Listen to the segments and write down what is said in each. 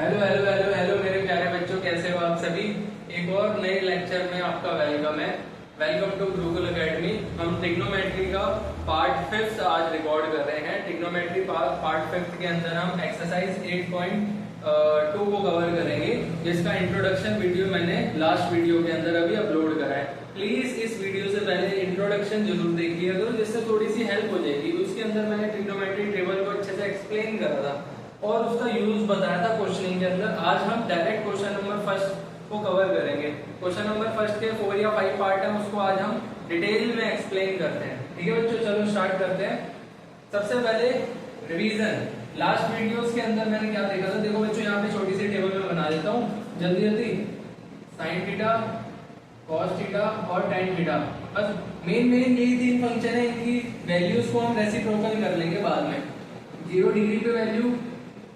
Hello hello hello hello मेरे प्यारे बच्चों, कैसे हो आप सभी। एक और नए लेक्चर में आपका वेलकम है। Welcome to Gurukul Academy. हम ट्रिग्नोमेट्री का पार्ट 5 आज रिकॉर्ड कर रहे हैं। ट्रिग्नोमेट्री पार्ट 5 के अंदर हम एक्सरसाइज 8.2 को कवर करेंगे, जिसका इंट्रोडक्शन वीडियो मैंने लास्ट वीडियो के अंदर अभी अपलोड करा है। प्लीज इस वीडियो से पहले इंट्रोडक्शन जरूर देखिए करो, जिससे थोड़ी सी हेल्प हो जाएगी। उसके अंदर मैंने ट्रिग्नोमेट्री टेबल को अच्छे से एक्सप्लेन करा था और उसका यूज बताया था क्वेश्चनिंग के अंदर। आज हम डायरेक्ट क्वेश्चन नंबर फर्स्ट को कवर करेंगे। क्वेश्चन नंबर फर्स्ट के 4 या 5 पार्ट है, उसको आज हम डिटेल में एक्सप्लेन करते हैं। ठीक है बच्चों, चलो स्टार्ट करते हैं। सबसे पहले रिवीजन। लास्ट वीडियोस के अंदर मैंने क्या देखा था, देखो बच्चों यहाँ पे छोटी सी टेबल में बना देता हूँ जल्दी जल्दी। साइन थीटा, कॉस थीटा और टेन थीटा, बस मेन यही 3 फंक्शन है। इनकी वैल्यूज को हम रेसिप्रोकल कर लेंगे बाद में। 0 डिग्री पे वैल्यू,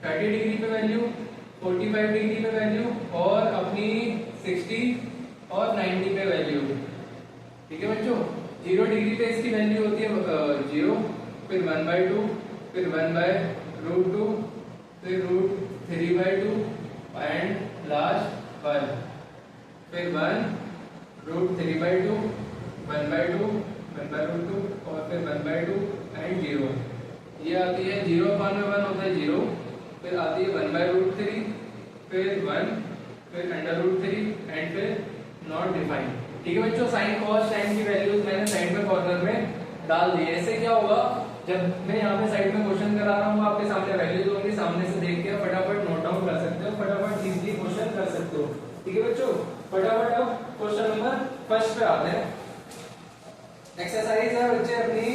30 डिग्री पे वैल्यू, 45 डिग्री पे वैल्यू और अपनी 60 और 90 पे वैल्यू। ठीक है बच्चों, 0 डिग्री पे इसकी वैल्यू होती है 0, फिर 1/2, फिर 1/√2, फिर √3/2 एंड लास्ट 1, फिर 1√3/2, 1/2, 1/√2 और फिर 1/2 एंड 0। ये आती है 0/1 होता है 0, फिर आती है 1/√3, फिर 1, फिर √3 एंड फिर नॉट डिफाइंड। ठीक है बच्चों, साइन कॉस टाइम की वैल्यूज मैंने साइड में कॉर्नर में डाल दी है। ऐसे क्या होगा, जब मैं यहाँ पे साइड में क्वेश्चन करा रहा हूँ, आपके सामने वैल्यूज होंगी, सामने से देख के फटाफट नोट डाउन कर सकते हो, फटाफट इजीली क्वेश्चन कर सकते हो। ठीक है बच्चों, फटाफट अब क्वेश्चन नंबर फर्स्ट पे आते हैं। एक्सरसाइज है बच्चे अपनी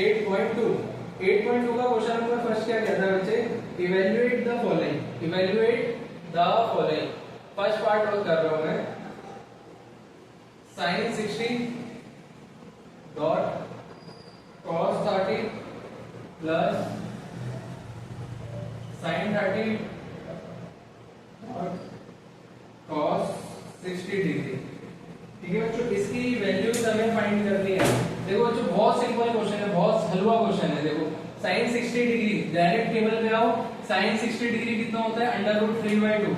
8.2 का क्वेश्चन नंबर फर्स्ट क्या कहता है बच्चे, evaluate the following. Evaluate the following first part और कर रहा हूं मैं। Sine 60 dot cos 30 plus sine 30 dot cos 60 degree. ठीक है बच्चों, इसकी वैल्यूज हमें फाइंड करनी है। देखो बच्चों, बहुत सिंपल क्वेश्चन है, बहुत हलवा क्वेश्चन है। देखो साइन 60 डिग्री, डायरेक्ट टेबल पे आओ। साइन 60 डिग्री कितना होता है, √3/2,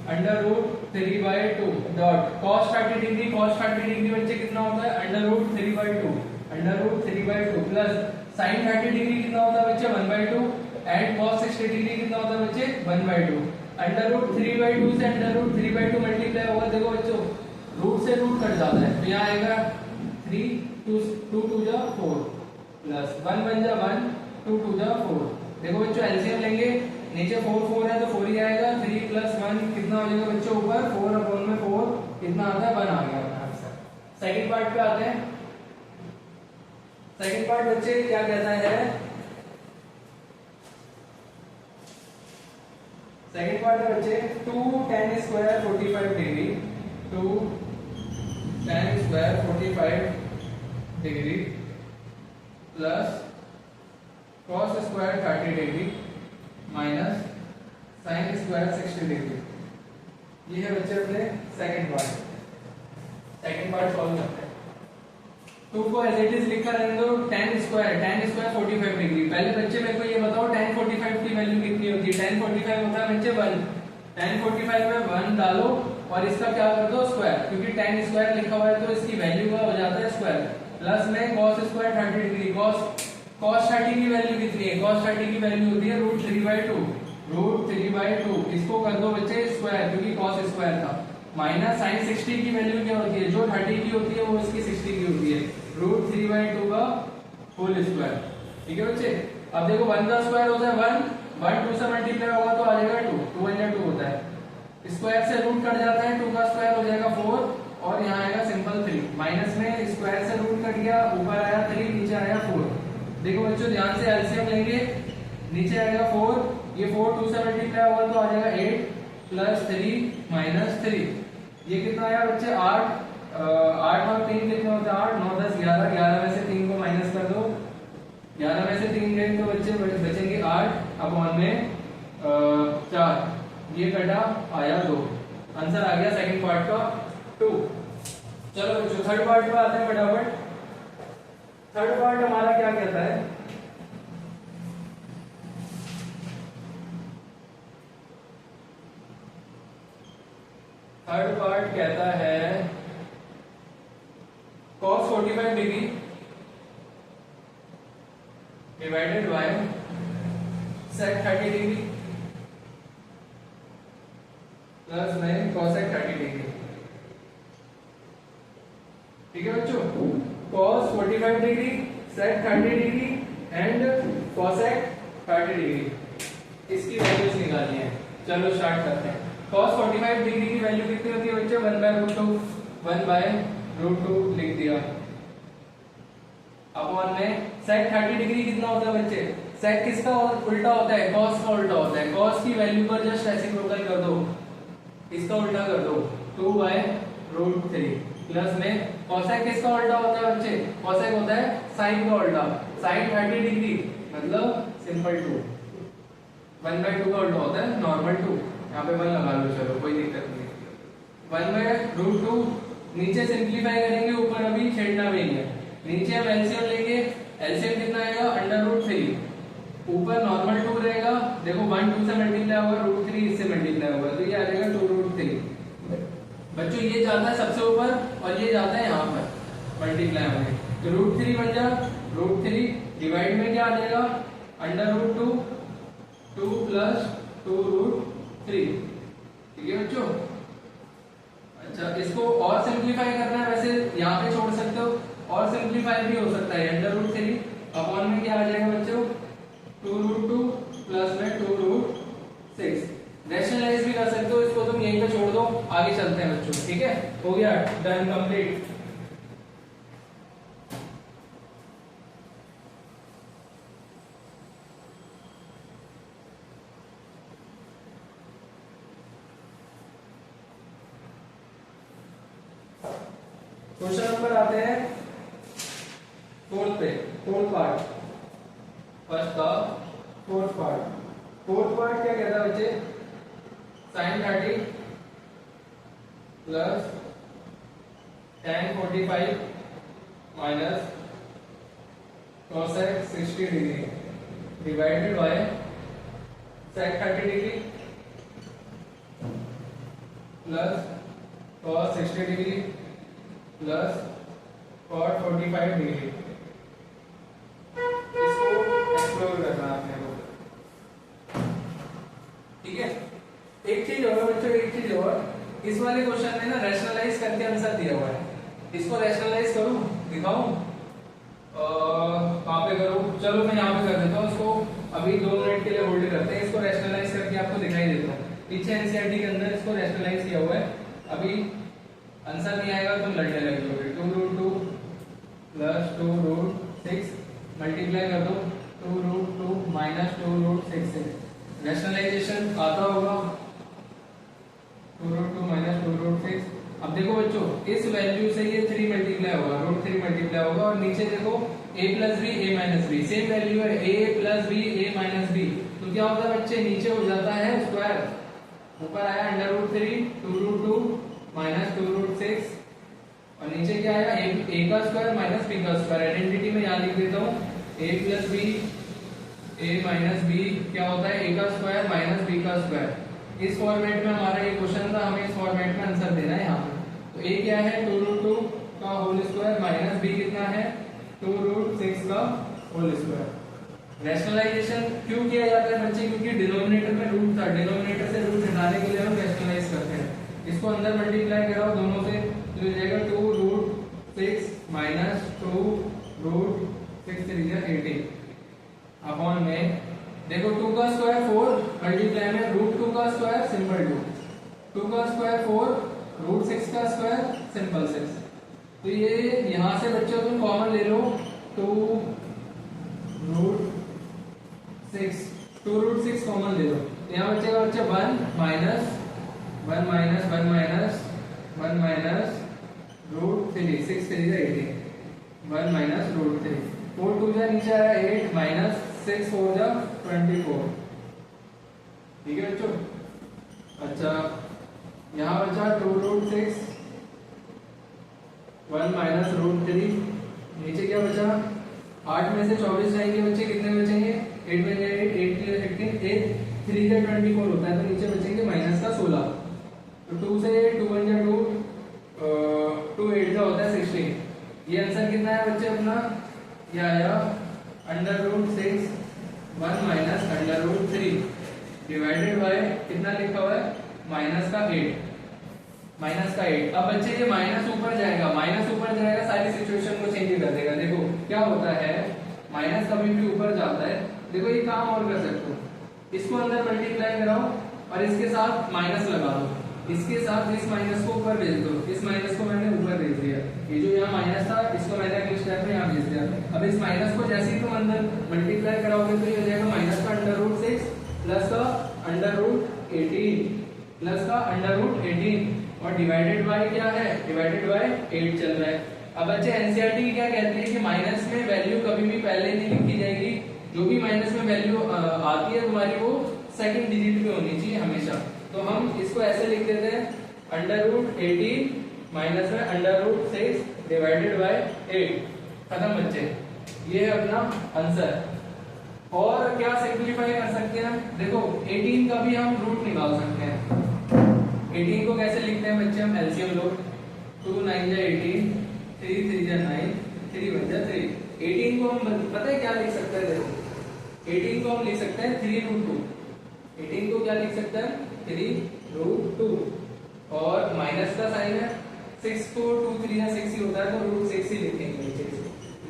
√3/2 dot cos 30 degree, cos 30 degree बच्चे कितना होता है, √3/2, √3/2 प्लस साइन 30 डिग्री कितना होता है बच्चे 1/2 एंड कॉस 60 डिग्री कितना होता है बच्चे 1/2। √3/2 से √3/2 मल्टीप्लाई होगा। देखो बच्चों, रूट से रूट कट जाता है, तो यहाँ आएगा 3, 2 2 जा 4 प्लस 1 1 जा 1, 2 2 जा 4। देखो बच्चों, एलसीएम लेंगे, नीचे 4 है तो 4 ही आएगा। 3 + 1 कितना हो जाएगा बच्चों, ऊपर 4/4 कितना आता है, 1 आ गया अपना आंसर। सेकंड पार्ट पे आते हैं। सेकंड पार्ट बच्चे क्या कहता है, सेकंड पार्ट है बच्चे 2 tan square 45 degree, 2 tan square 45 degree plus cos square 30 degree minus sine square 60 degree. ये है बच्चे अपने second part. Second part solve करते हैं। 2 को एज इट इज लिखा रहने दो। tan square 45 degree. पहले बच्चे मेरे को ये बताओ tan 45 की वैल्यू कितनी होती है। tan 45 होता है बच्चे 1। tan 45 में 1 डालो और इसका क्या कर दो, स्क्वायर, क्योंकि tan स्क्वायर लिखा हुआ है तो इसकी वैल्यू क्या हो जाता है, स्क्वायर। प्लस में cos स्क्वायर 30 डिग्री, cos 30 की वैल्यू कितनी है, cos 30 की वैल्यू होती है √3/2। इसको कर दो बच्चे स्क्वायर, क्योंकि cos स्क्वायर था। माइनस साइन 60 की वैल्यू क्या होती है, जो 30 की होती है वो इसकी 60 की होती है, √3/2 का होल स्क्वायर। ठीक है बच्चे, अब देखो 1 का स्क्वायर होता है 1, 1 2 से मल्टीप्लाई होगा तो आ जाएगा 2, 2 1 2 होता है। स्क्वायर से रूट कट जाता है, 2 का स्क्वायर हो जाएगा 4 और यहाँ आएगा सिंपल 3। माइनस में स्क्वायर से रूट कट गया, ऊपर आया 3, नीचे आया 4। देखो बच्चों, ध्यान से एलसीएम लेंगे, नीचे आएगा 4, ये 4 2 से मल्टीप्लाई होगा तो आ जाएगा 8 प्लस 3 माइनस 3। ये कितना आया बच्चे 8, 8 और 3 कितना होता है 8, 9 10 11, 11 में से 3 को माइनस कर दो, 11 में से 3 गए तो बच्चे बचेंगे 8 अपॉन में 4, ये कटा आया 2। आंसर आ गया सेकंड पार्ट का 2। चलो बच्चों, थर्ड पार्ट पे आते हैं फटाफट। थर्ड पार्ट हमारा क्या कहता है, थर्ड पार्ट कहता है cos 45 degree divided by sec 30 degree plus में cosec 30 डिग्री। ठीक है बच्चों, cos 45 degree, sec 30 degree and cosec 30 degree, इसकी वैल्यूज निकालनी है। चलो स्टार्ट करते हैं। cos 45 डिग्री की वैल्यू कितनी होती है बच्चे? 1/√2 लिख दिया। अपॉन में sec 30 डिग्री कितना होता है बच्चे? sec किसका उल्टा होता है? cos का उल्टा होता है। cos की वैल्यू पर जस्ट रेसिप्रोकल कर दो, इसका उल्टा कर दो, 2/√3 प्लस में cosec किसका उल्टा होता है बच्चे? cosec होता है sin का उल्टा, sin 30 डिग्री मतलब सिंपल 2, 1/2 का उल्टा होता है नॉर्मल 2, यहाँ पे 1 लगा लो, चलो कोई दिक्कत नहीं। 1/√2 नीचे सिंप्लीफाई करेंगे, ऊपर अभी छेड़ना भी नहीं है। नीचे हम एलसीएम लेंगे, एलसीएम कितना आएगा? √3, ऊपर नॉर्मल 2 रहेगा। देखो 1 2 से मल्टीप्लाई होगा, √3 इससे मल्टीप्लाई होगा, तो ये आ जाएगा 2√3। बच्चों ये जाता है सबसे ऊपर और ये जाता है यहाँ पर मल्टीप्लाई होने, तो √3 बन जा, √3 डिवाइड में क्या आ जाएगा? √2, 2 प्लस 2√3। ठीक है बच्चों। अच्छा, इसको और सिंप्लीफाई करना है, वैसे यहाँ पे छोड़ सकते हो, और सिंप्लीफाई भी हो सकता है। √3 अपॉन में क्या आ जाएगा बच्चों? 2√2 प्लस में 2√6। रैशनलाइज भी कर सकते हो, इसको तुम यहीं पे छोड़ दो, आगे चलते हैं बच्चों। ठीक है, हो गया, डन, कंप्लीट। क्वेश्चन नंबर आते हैं फोर्थ पे, फोर्थ पार्ट। फर्स्ट का फोर्थ पार्ट। फोर्थ पार्ट क्या कहता है बच्चे? sin 30 plus tan 45 minus cosec 60 degree divided by sec 30 degree plus cos 60 degree plus cot 45 degree. इसको एक्सप्लोर करना आपने को। ठीक है, एक चीज और बच्चों, एक चीज और, इस वाले क्वेश्चन में ना रैशनलाइज करके आंसर दिया हुआ है। इसको रैशनलाइज करूं, दिखाऊं? कहाँ पे करूं? चलो मैं यहाँ पे कर देता हूँ, इसको अभी 2 मिनट के लिए होल्ड करते हैं। इसको रैशनलाइज करके आपको दिखाई देता हूँ। पीछे एनसीईआरटी के अंदर इसको रैशनलाइज किया हुआ है। अभी आंसर नहीं आएगा तुम लड़ने लगोगे। 2√2 प्लस 2√6 मल्टीप्लाई कर दो, 2√2 माइनस 2√6। रैशनलाइजेशन आता होगा, 2√2 माइनस 2√6। अब देखो बच्चों, इस वैल्यू से ये 3 मल्टीप्लाई होगा, √3 मल्टीप्लाई होगा, और नीचे देखो a plus b a minus b, same value है, a plus b a minus b, तो क्या होता है बच्चे? नीचे हो जाता है स्क्वायर, ऊपर आया √3 2√2 माइनस 2√6, और नीचे क्या आया? a का स्क्वायर माइनस b का स्क्वायर। आइडेंटिटी में यहाँ लिख देता हूँ, a plus b a minus b क्या होता है? a का स्क्वायर माइनस b का स्क्वायर। इस फॉर्मेट में हमारा ये क्वेश्चन था, हमें इस फॉर्मेट में आंसर देना है यहाँ पे। तो a क्या है? 2√2 का होल स्क्वायर माइनस b कितना है? 2√6 का होल स्क्वायर। रैशनलाइजेशन क्यों किया जाता है बच्चे? क्योंकि डिनोमिनेटर में रूट था, डिनोमिनेटर से रूट हटाने के लिए हम रैशनलाइज करते हैं। इसको अंदर मल्टीप्लाई कराओ दोनों से, तो जाएगा 2√6 माइनस 2√6 18 अपॉन में देखो 2 का स्क्वायर 4 मल्टीप्लाई में √2 का स्क्वायर सिंपल 2, 2 का स्क्वायर 4, √6 का स्क्वायर सिंपल 6। तो ये यहां से बच्चों तुम कॉमन ले लो, 2√6 कॉमन ले लो, यहाँ बचेगा बच्चा 1 minus 1 minus 1 minus 1 minus √3, 6 3 18, 1 minus √3, 4 2 जा नीचे आया 8 माइनस 6 4 जा 24। ठीक है बच्चों। अच्छा, यहाँ बचा 2√6 1 माइनस √3, नीचे क्या बचा? 8 में से 24 जाएंगे बच्चे, कितने बचेंगे? 8 में 8 8 के 16 8 3 का 24 होता है, तो नीचे बचेंगे माइनस का 16। तो 2 से 2 1 ये आंसर कितना है बच्चे अपना, ये आया √6 1 माइनस √3 डिवाइडेड बाय कितना लिखा हुआ है, -8। अब बच्चे ये माइनस ऊपर जाएगा, सारी सिचुएशन को चेंज कर देगा। देखो क्या होता है, माइनस कभी भी ऊपर जाता है। देखो ये काम और कर सकते हो, इसको अंदर मल्टीप्लाई कराओ और इसके साथ माइनस लगा दो, इसके साथ इस माइनस को ऊपर भेज दो, इस माइनस को मैंने ऊपर भेज दिया, ये जो यहाँ माइनस था इसको मैंने अगले स्टेप में यहाँ भेज दिया। अब इस माइनस को जैसे ही तुम अंदर मल्टीप्लाई कराओगे तो ये हो जाएगा माइनस का √6 प्लस का √18 प्लस का √18 और डिवाइडेड बाय क्या है, डिवाइडेड बाय 8 चल रहा है। अब बच्चे एनसीईआरटी क्या कहते हैं कि माइनस में वैल्यू कभी भी पहले नहीं लिखी जाएगी, जो भी माइनस में वैल्यू आती है तुम्हारी वो सेकंड डिजिट पे होनी चाहिए हमेशा। तो हम इसको ऐसे लिख देते हैं √18 माइनस में √6 डिवाइडेड बाय 8। खत्म बच्चे, ये है अपना आंसर। और क्या सिंपलीफाई कर सकते हैं, देखो 18 का भी हम रूट निकाल सकते हैं। 18 को कैसे लिखते हैं बच्चे, हम एलसीएम लो, 2 9 जा 18, 3 3 जा 9, 3 1 जा 3। 18 को हम पता है क्या लिख सकते हैं, देखो 18 को हम लिख सकते हैं 3√2। 18 को क्या लिख सकते हैं, 3√2 और माइनस का साइन है, 6 को 2 3 या 6 ही होता है तो √6 ही लिखेंगे नीचे,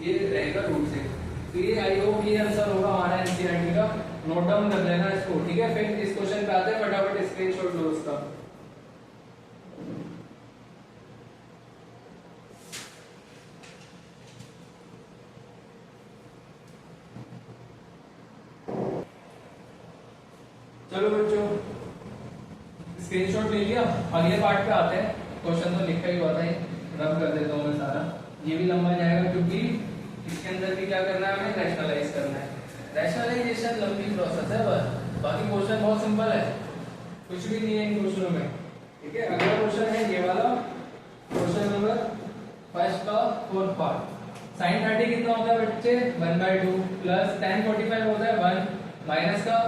ये रहेगा √6। तो ये आई होप ये आंसर होगा हमारा एनसीईआरटी का, नोट डाउन कर लेना इसको, ठीक है। फिर इस क्वेश्चन पे आते हैं, फटाफट स्क्रीनशॉट लो उसका। चलो बच्चों स्क्रीनशॉट ले लिया, अगले पार्ट पे आते हैं। क्वेश्चन तो लिखा ही हुआ था, रब कर देता हूँ मैं सारा, ये भी लंबा जाएगा क्योंकि इसके अंदर भी क्या करना है, हमें रैशनलाइज करना है। रैशनलाइजेशन लंबी प्रोसेस है बस, बाकी क्वेश्चन बहुत सिंपल है, कुछ भी नहीं है इन क्वेश्चनों में, ठीक है। अगला क्वेश्चन है ये वाला, क्वेश्चन नंबर फर्स्ट का 4th पार्ट। sin 30 कितना होता है बच्चे, 1/2 प्लस tan 45 होता है 1 माइनस का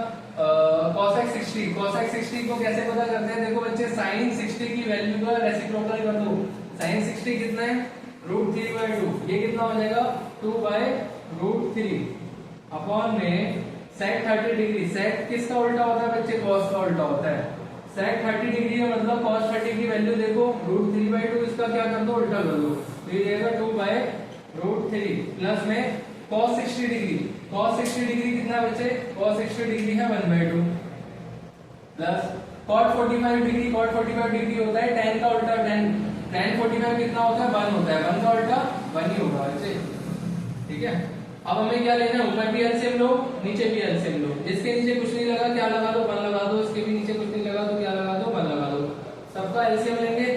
cos x 60 को कैसे पता करते हैं, देखो बच्चे sin 60 की वैल्यू का रेसिप्रोकल कर दो। sin 60 कितना है, √3/2, ये कितना हो जाएगा 2/√3 अपॉन में sec 30 डिग्री। sec किसका उल्टा होता है बच्चे, cos का उल्टा होता है। sec 30 डिग्री है मतलब cos 30 की वैल्यू देखो √3/2, इसका क्या कर दो, उल्टा कर दो, तो ये जाएगा 2/√3 प्लस में cos 60 डिग्री। cos 60 डिग्री कितना बच्चे, cos 60 डिग्री है 1/2 plus cot 45 degree. cot 45 degree होता है tan का उल्टा, tan 45 कितना होता है, 1 होता है, 1 का उल्टा 1 ही होगा बच्चे, ठीक है। अब हमें क्या लेना है, ऊपर भी एलसीएम लो, नीचे भी एलसीएम लो। जिसके नीचे कुछ नहीं लगा क्या लगा दो, 1 लगा दो, इसके भी नीचे कुछ नहीं लगा तो क्या लगा दो, 1 लगा दो। सबका एलसीएम लेंगे,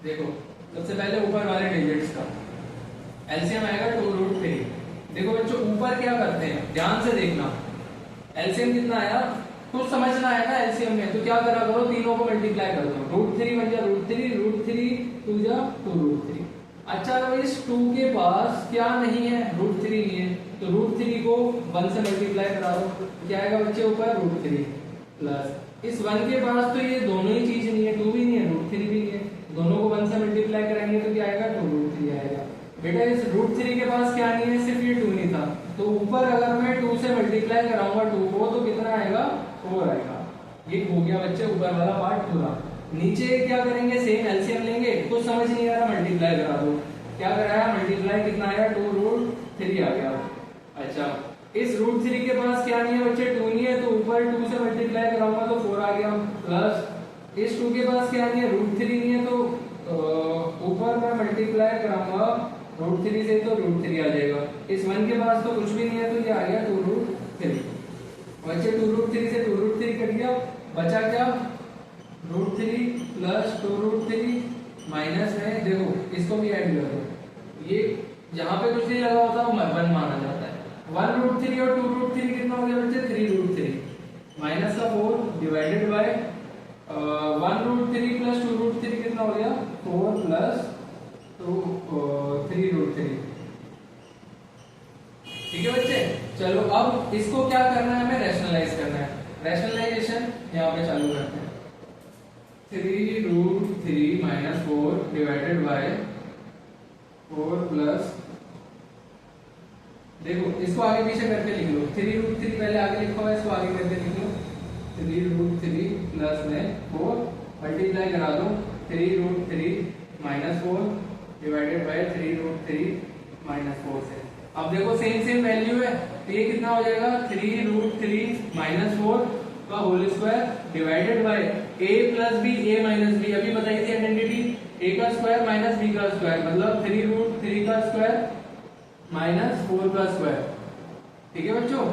देखो सबसे पहले ऊपर वाले डिजिट्स का एलसीएम आएगा 2√3। देखो बच्चों ऊपर क्या करते हैं, ध्यान से देखना, एलसीएम कितना आया, कुछ समझना है ना एलसीएम में, तो क्या करा करो, तीनों को मल्टीप्लाई कर दो, √3 बन जा √3, √3 2 जा 2√3। अच्छा तो इस 2 के पास क्या नहीं है, √3 नहीं है, तो √3 को 1 से मल्टीप्लाई करा दो, क्या आएगा बच्चे ऊपर √3 प्लस इस 1 के पास तो ये दोनों ही चीज नहीं है, 2 भी नहीं है √3 भी नहीं है, दोनों को 1 से मल्टीप्लाई करेंगे तो क्या आएगा 2√3 आएगा। बेटा इस √3 के पास क्या नहीं है, सिर्फ ये 2 नहीं था, तो ऊपर अगर मैं 2 से मल्टीप्लाई कराऊंगा 2 को तो कितना आएगा, 4 आएगा। ये हो गया बच्चे ऊपर वाला पार्ट पूरा। नीचे क्या करेंगे, सेम एलसीएम लेंगे, कुछ समझ नहीं आ रहा मल्टीप्लाई करा दो, क्या कराया मल्टीप्लाई कितना आया 2√3 आ गया। अच्छा इस √3 के पास क्या नहीं है बच्चे, 2 नहीं है, तो ऊपर 2 से मल्टीप्लाई कराऊंगा तो 4 आ गया, प्लस इस 2 के पास क्या नहीं है, √3 नहीं है, तो ऊपर मैं मल्टीप्लाई कराऊंगा √3 से तो √3 आ जाएगा। इस 1 के पास तो कुछ भी नहीं है तो ये आ गया 2√3। बच्चे 2√3 से 2√3 कट गया, बचा क्या √3 प्लस 2√3 माइनस में, देखो इसको भी ऐड कर दो, ये जहां पे कुछ नहीं लगा होता वो 1 माना जाता है। 1√3 और 2√3 कितना हो गया बच्चे, 3√3 माइनस का 4 डिवाइडेड बाय 1√3 प्लस 2√3 कितना हो गया 4 प्लस 3√3, ठीक है बच्चे। चलो अब इसको क्या करना है, हमें रैशनलाइज करना है। रैशनलाइजेशन यहाँ पे चालू करते हैं, 3√3 माइनस 4 डिवाइडेड बाय 4 प्लस, देखो इसको आगे पीछे करके लिख लो, 3√3 पहले आगे लिखा हुआ है, इसको आगे करके लिख लो, 3√3 प्लस में 4 मल्टीप्लाई करा दो, 3√3 माइनस 4 डिवाइडेड बाय 3√3 माइनस 4 से। अब देखो सेम वैल्यू है, तो ये कितना हो जाएगा 3√3 माइनस 4 का whole square divided by a plus b a minus b, अभी बताई थी आइडेंटिटी, a का स्क्वायर माइनस b का स्क्वायर, मतलब 3√3 का स्क्वायर माइनस 4 का स्क्वायर। ठीक है बच्चों,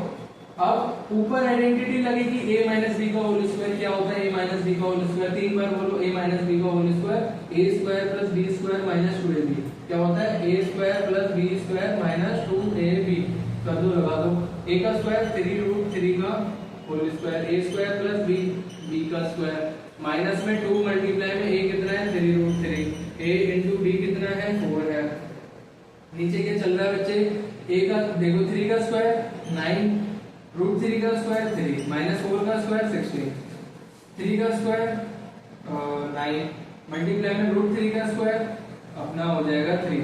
अब ऊपर आइडेंटिटी लगेगी a माइनस बी का होल स्क्वायर, क्या होता है a माइनस बी का होल स्क्वायर, 3 बार बोलो a माइनस बी का whole square, a square plus b square minus 2ab, क्या होता है a square plus b square minus 2ab, कर दो लगा दो, a का स्क्वायर 3√3 का whole square, a square plus b का स्क्वायर, माइनस में 2 मल्टीप्लाई में a कितना है 3√3, a इंटू b कितना है 4 है, नीचे क्या चल रहा है बच्चे, a का देखो 3 का स्क्वायर 9, √3 का स्क्वायर 3 माइनस 4 का स्क्वायर 16, 3 का स्क्वायर 9 मल्टीप्लाई में √3 का स्क्वायर अपना हो जाएगा 3,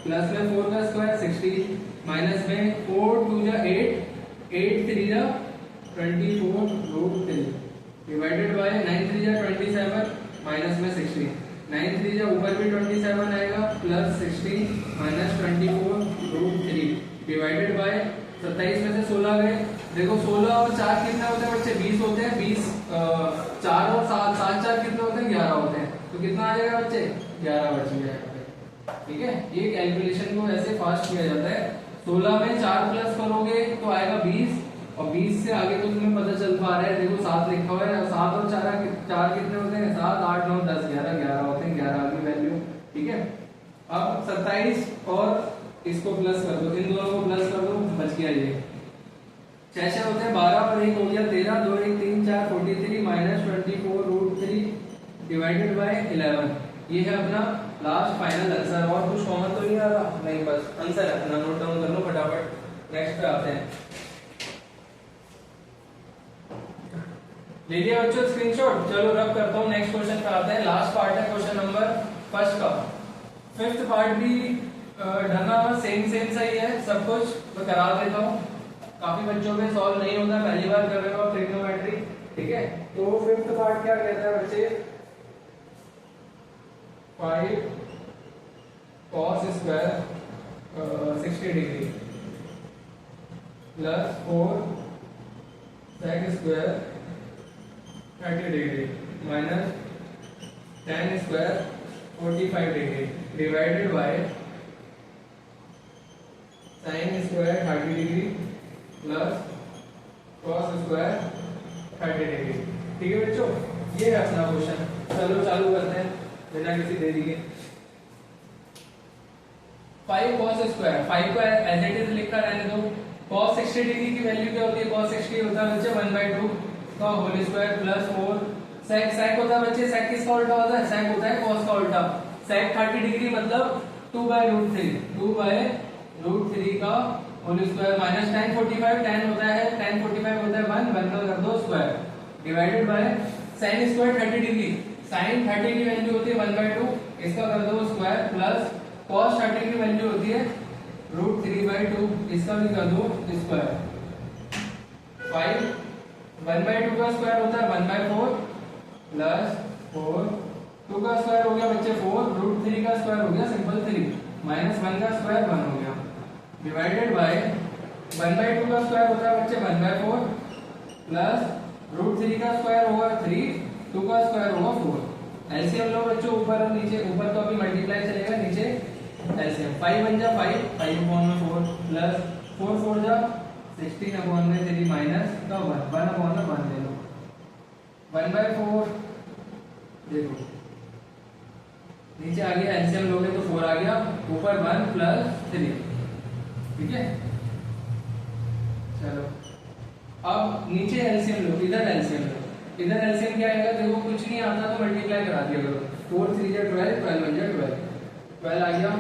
प्लस में 4 का स्क्वायर 16, माइनस में 4 2 जा 8, 8 3 जा 24√3 डिवाइडेड बाय 9 3 जा 27 माइनस में 16, 9 3 जा ऊपर भी 27 आएगा प्लस 16 माइनस 24√3 डिवाइडेड बाय 27 में से 16 गए, देखो 16 और 4 कितने होते हैं बच्चे 20 होते हैं, 20 4 और 7 7 4 कितने होते हैं 11 होते हैं, तो कितना आ जाएगा बच्चे 11 बच गया। ठीक है, ये कैलकुलेशन को ऐसे फास्ट किया जाता है, 16 में 4 प्लस करोगे तो आएगा 20, और 20 से आगे तो तुम्हें पता चल पा रहा है, देखो 7 लिखा हुआ है, 7 और 4 कितने होते हैं 7 8 9 10 11 11 होते हैं, 11 की वैल्यू। ठीक है, अब 27 और इसको प्लस कर दो, इन दोनों को प्लस कर दो, बच गया ये 6 होते हैं 12 और 1 हो गया 13, 2 1 3 4 43 माइनस 24√3 डिवाइडेड बाय 11, ये है अपना लास्ट फाइनल आंसर। और कुछ कॉमन तो नहीं आ रहा, नहीं बस आंसर अपना नोट डाउन कर लो फटाफट, नेक्स्ट पे आते हैं। ले लिया बच्चों स्क्रीनशॉट, चलो रब करता हूँ, नेक्स्ट क्वेश्चन पे आते हैं, लास्ट पार्ट है क्वेश्चन नंबर फर्स्ट का, फिफ्थ पार्ट भी ढंगा सेम सही है सब कुछ, मैं करा देता हूँ, काफी बच्चों में सॉल्व नहीं होता, पहली बार कर रहे हो आप ट्रिग्नोमेट्री। ठीक है, तो फिफ्थ पार्ट क्या कहता है बच्चे, 5 cos square 60 degree plus 4 sec square 30 degree minus tan square 45 degree divided by sin square 30 degree plus cos square 30 degree. ठीक है बच्चों, ये है अपना क्वेश्चन, चलो चालू करते हैं बिना किसी देरी के। 5 cos स्क्वायर, 5 को एज इट इज लिखा रहने दो, cos 60 डिग्री की वैल्यू क्या होती है, cos 60 होता है बच्चे 1/2 का होल स्क्वायर प्लस 4 sec होता है बच्चे, sec किसका उल्टा होता है, sec होता है cos का उल्टा, sec 30 डिग्री मतलब 2/√3, 2/√3 का whole square minus tan 45, tan होता है tan 45 होता है 1 का कर दो square divided bye sin square 30 degree, sin 30 की वैल्यू होती है 1/2, इसका कर दो स्क्वायर प्लस cos 30 की वैल्यू होती है √3/2, इसका भी कर दो स्क्वायर, 5 1/2 का स्क्वायर होता है 1/4 प्लस 4, 2 का स्क्वायर हो गया बच्चे 4, √3 का स्क्वायर हो गया सिंपल 3 माइनस 1 का स्क्वायर 1 हो गया डिवाइडेड बाय 1/2 का स्क्वायर होता है बच्चे 1/4 प्लस √3 का स्क्वायर होगा 3, 2 का स्क्वायर होगा 4। एलसीएम लो बच्चों, ऊपर और नीचे, ऊपर तो अभी मल्टीप्लाई चलेगा, नीचे एलसीएम 5 बन जा 5, 5/4 प्लस 4 4 जा 16/3 माइनस का 1/1 ले लो 1/4, देखो नीचे आ गया एलसीएम लोगे तो 4 आ गया, ऊपर 1 प्लस 3। ठीक है, चलो अब नीचे एलसीएम लो, इधर एलसीएम लो, इधर एलसीएम क्या आएगा, देखो कुछ नहीं आता तो मल्टीप्लाई करा दिया करो, 4 3 जा 12, 12 1 जा 12 आ गया,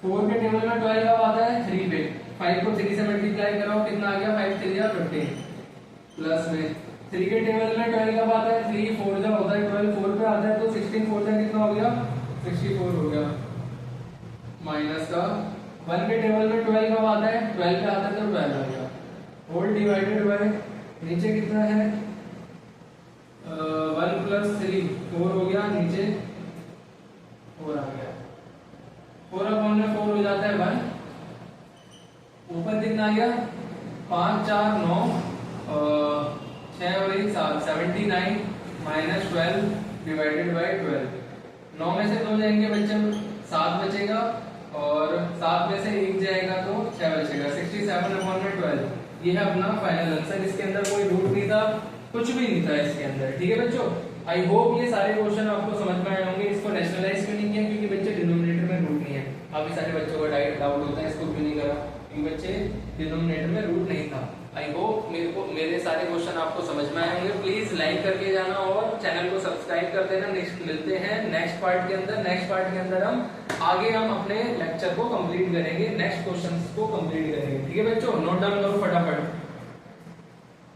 4 के टेबल में 12 कब आता है 3 पे, 5 को 3 से मल्टीप्लाई कराओ कितना आ गया 5 3 जा 15 प्लस में 3 के टेबल में 12 कब आता है 3 4 जा होता है 12, 4 पे आता है तो 16 4 जा कितना हो गया 64 हो गया माइनस का 1 के टेबल में 12 कब आता है, 12 पे आता है तो 12 आ गया, होल डिवाइडेड बाय नीचे कितना है 1 + 3 4 हो गया, नीचे 4 आ गया, 4/4 हो जाता है 1, ऊपर कितना आ गया 5 4 9 6 और 1 7 79 माइनस 12 डिवाइडेड बाय 12, 9 में से 2 जाएंगे बच्चे 7 बचेगा और 7 में से 1 जाएगा तो 6 बचेगा, 67/12 ये है अपना फाइनल आंसर। इसके अंदर कोई रूट नहीं था, कुछ भी नहीं था इसके अंदर, ठीक है बच्चों। आई होप ये सारे क्वेश्चन आपको समझ में आए होंगे। इसको नेशनलाइज क्यों नहीं किया, क्योंकि बच्चे डिनोमिनेटर में रूट नहीं है, काफी सारे बच्चों को डाउट होता है इसको क्यों नहीं करा, क्योंकि बच्चे डिनोमिनेटर में रूट नहीं था। आई होप मेरे सारे क्वेश्चन आपको समझ में आए होंगे। प्लीज लाइक करके जाना और चैनल को सब्सक्राइब कर देना। नेक्स्ट मिलते हैं नेक्स्ट पार्ट के अंदर। नेक्स्ट पार्ट के अंदर हम अपने लेक्चर को कंप्लीट करेंगे, नेक्स्ट क्वेश्चंस को कंप्लीट करेंगे, ठीक है बच्चों। नोट डाउन करो फटाफट।